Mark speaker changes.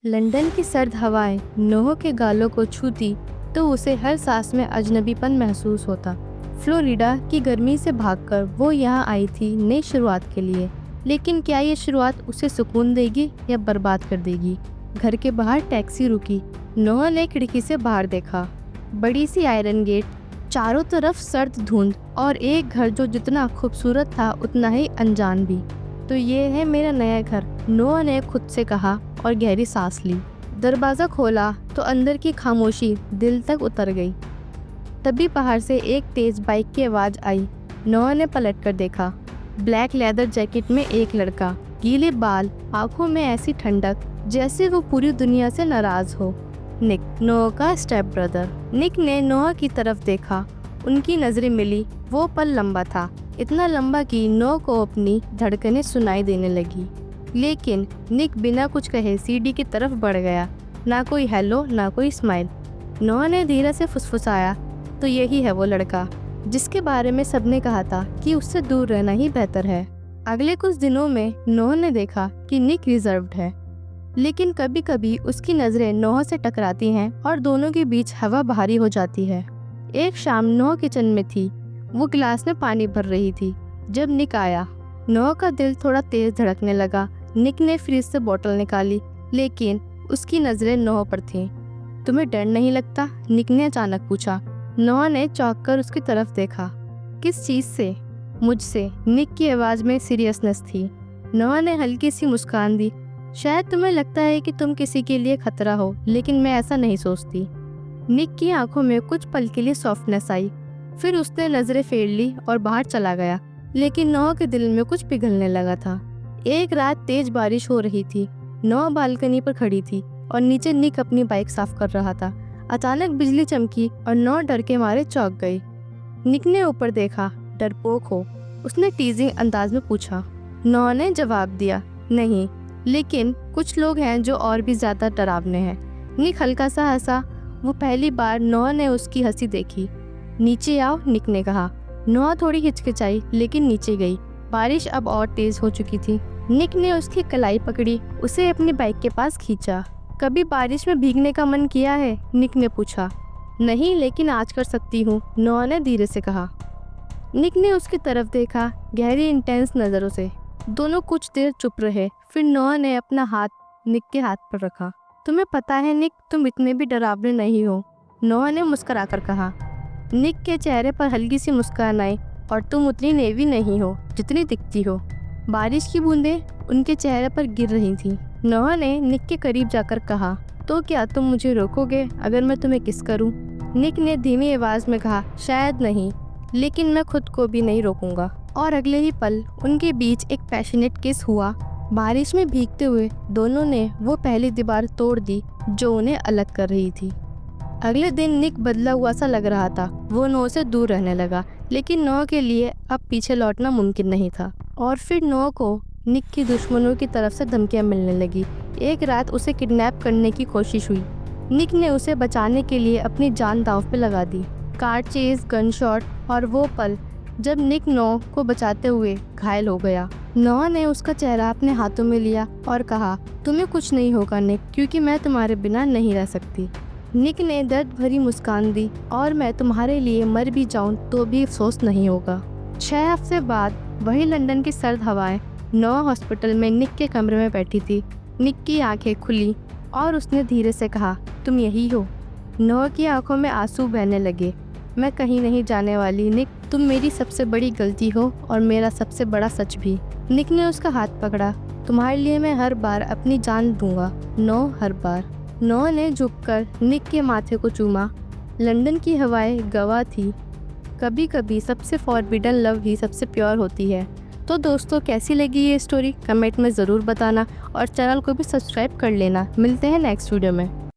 Speaker 1: London की सर्द हवाएं नोह के गालों को छूती तो उसे हर सांस में अजनबीपन महसूस होता। फ्लोरिडा की गर्मी से भागकर वो यहाँ आई थी नई शुरुआत के लिए, लेकिन क्या ये शुरुआत उसे सुकून देगी या बर्बाद कर देगी। घर के बाहर टैक्सी रुकी। नोह ने खिड़की से बाहर देखा। बड़ी सी आयरन गेट, चारों तरफ सर्द धुंध और एक घर जो जितना खूबसूरत था उतना ही अनजान भी। तो ये है मेरा नया घर, नोह ने खुद से कहा और गहरी सांस ली। दरवाज़ा खोला तो अंदर की खामोशी दिल तक उतर गई। तभी बाहर से एक तेज बाइक की आवाज़ आई। नोह ने पलट कर देखा। ब्लैक लेदर जैकेट में एक लड़का, गीले बाल, आंखों में ऐसी ठंडक जैसे वो पूरी दुनिया से नाराज हो। निक, नोह का स्टेप ब्रदर। निक ने नोह की तरफ देखा। उनकी नज़रें मिली। वो पल लंबा था, इतना लंबा कि नोह को अपनी धड़कनें सुनाई देने लगी। लेकिन निक बिना कुछ कहे सीढ़ी की तरफ बढ़ गया। ना कोई हेलो, ना कोई स्माइल। नोह ने धीरे से फुसफुसाया, तो यही है वो लड़का जिसके बारे में सबने कहा था कि उससे दूर रहना ही बेहतर है। अगले कुछ दिनों में नोह ने देखा कि निक रिजर्व्ड है, लेकिन कभी कभी उसकी नज़रें नोह से टकराती हैं और दोनों के बीच हवा भारी हो जाती है। एक शाम नोह किचन में थी। वो गिलास में पानी भर रही थी जब निक आया। नोह का दिल थोड़ा तेज धड़कने लगा। निक ने फ्रिज से बोतल निकाली, लेकिन उसकी नज़रें नोह पर थीं। तुम्हें डर नहीं लगता? निक ने अचानक पूछा। नोह ने चौंक कर उसकी तरफ देखा। किस चीज़ से? मुझसे, निक की आवाज़ में सीरियसनेस थी। नोह ने हल्की सी मुस्कान दी। शायद तुम्हें लगता है कि तुम किसी के लिए खतरा हो, लेकिन मैं ऐसा नहीं सोचती। निक की आंखों में कुछ पल के लिए सॉफ्टनेस आई, फिर उसने नज़रें फेर ली और बाहर चला गया। लेकिन नोह के दिल में कुछ पिघलने लगा था। एक रात तेज बारिश हो रही थी। नोह बालकनी पर खड़ी थी और नीचे निक अपनी बाइक साफ कर रहा था। अचानक बिजली चमकी और नोह डर के मारे चौंक गई। निक ने ऊपर देखा। डरपोक हो? उसने टीजिंग अंदाज में पूछा। नोह ने जवाब दिया, नहीं, लेकिन कुछ लोग हैं जो और भी ज़्यादा डरावने हैं। निक हल्का सा हंसा। वो पहली बार नोह ने उसकी हंसी देखी। नीचे आओ, निक ने कहा। नोह थोड़ी हिचकिचाई, लेकिन नीचे गई। बारिश अब और तेज हो चुकी थी। निक ने उसकी कलाई पकड़ी, उसे अपनी बाइक के पास खींचा। कभी बारिश में भीगने का मन किया है? निक ने पूछा। नहीं, लेकिन आज कर सकती हूँ, नोह ने धीरे से कहा। निक ने उसकी तरफ देखा, गहरी इंटेंस नज़रों से। दोनों कुछ देर चुप रहे। फिर नोह ने अपना हाथ निक के हाथ पर रखा। तुम्हें पता है निक, तुम इतने भी डरावने नहीं हो, नोह ने मुस्कुराकर कहा। निक के चेहरे पर हल्की सी मुस्कान आई। और तुम उतनी नेवी नहीं हो जितनी दिखती हो। बारिश की बूंदें उनके चेहरे पर गिर रही थीं। नोह ने निक के करीब जाकर कहा, तो क्या तुम मुझे रोकोगे अगर मैं तुम्हें किस करूं? निक ने धीमी आवाज़ में कहा, शायद नहीं, लेकिन मैं खुद को भी नहीं रोकूंगा। और अगले ही पल उनके बीच एक पैशनेट किस हुआ। बारिश में भीगते हुए दोनों ने वो पहली दीवार तोड़ दी जो उन्हें अलग कर रही थी। अगले दिन निक बदला हुआ सा लग रहा था। वो नोह से दूर रहने लगा, लेकिन नोह के लिए अब पीछे लौटना मुमकिन नहीं था। और फिर नोह को निक की दुश्मनों की तरफ से धमकियां मिलने लगी। एक रात उसे किडनैप करने की कोशिश हुई। निक ने उसे बचाने के लिए अपनी जान दांव पे लगा दी। कार चेज, गन शॉट और वो पल जब निक नोह को बचाते हुए घायल हो गया। नोह ने उसका चेहरा अपने हाथों में लिया और कहा, तुम्हें कुछ नहीं होगा निक, क्योंकि मैं तुम्हारे बिना नहीं रह सकती। निक ने दर्द भरी मुस्कान दी, और मैं तुम्हारे लिए मर भी जाऊं तो भी अफसोस नहीं होगा। 6 हफ्ते बाद वही लंदन की सर्द हवाएं नोह हॉस्पिटल में निक के कमरे में बैठी थी। निक की आंखें खुली और उसने धीरे से कहा, तुम यही हो? नोह की आंखों में आंसू बहने लगे। मैं कहीं नहीं जाने वाली निक, तुम मेरी सबसे बड़ी गलती हो और मेरा सबसे बड़ा सच भी। निक ने उसका हाथ पकड़ा। तुम्हारे लिए मैं हर बार अपनी जान दूंगा नोह, हर बार। नोह ने झुककर निक के माथे को चूमा। लंदन की हवाएं गवाह थी। कभी कभी सबसे फॉरबिडन लव ही सबसे प्योर होती है। तो दोस्तों, कैसी लगी ये स्टोरी कमेंट में ज़रूर बताना और चैनल को भी सब्सक्राइब कर लेना। मिलते हैं नेक्स्ट वीडियो में।